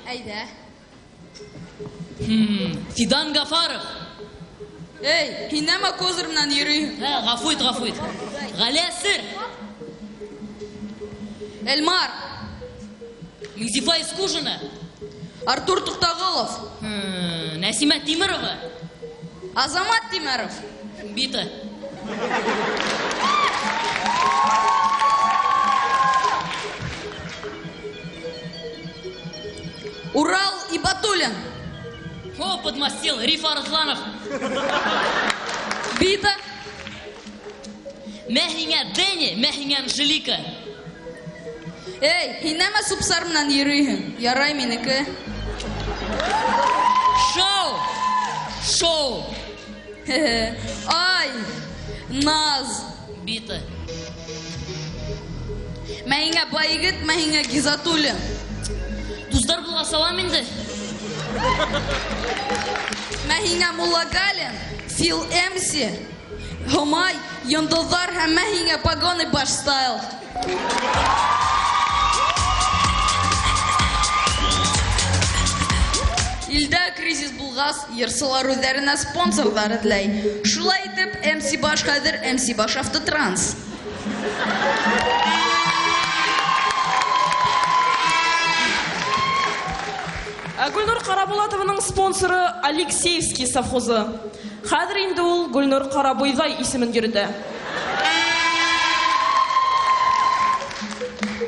Әйдә. Фидан Гафаров. Эй, һин нәмә козыр менән йөрөйһең? Гафуйт. Галиәсер. Эльмар. Юзефа Искужина. Артур Туктагылов. Нәсимә Тимирова. Азамат Тимеров. Бита. Урал Ибатуллин. Подмастил Риф Арсланов. Бита. Мәһиңә Дәни, мәһиңә Анжелика. Эй, һин нәмә супсар менән йөрөйһең? Ярай минеке. Шоу. Ай, Наз. Бита. Мәңгә Байгит, мәңгә Гизатуллин. Дуслар булга салам инде. Мәңгә Муллагалин, Фил Эмси, Хомай, Йондозар һәм мәңгә Погоны Башстайл. Илдә кризис булгас, йырсылар үзләренә спонсорлар эзләй. Шулай итеп, МС Баш хәзер МС Баш Автотранс. Гүлнур Карабулатованың спонсоры Алексеевский совхозы. Хәзер инде ул Гүлнур Карабуйдай исемен йөртә.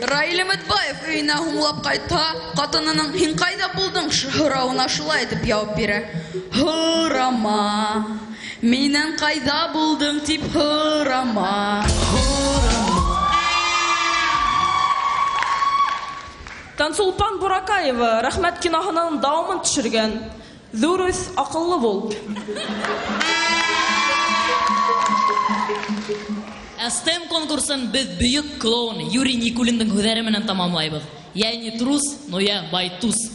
Раил Әмәтбаев өенә һуңлап кайта, катынының һин кайда булдың һорауына шулай итеп җавап бирә. Һорама, миннән кайда булдың дип һорама. Тансулпан Буракаева рәхмәт киноһының дәвамын төшергән. Зурус акыллы бул. STM конкурсын без бөек клоун Юрий Никулинның һүзләре менән тамамлайбыз. Я не трус, но я байтус.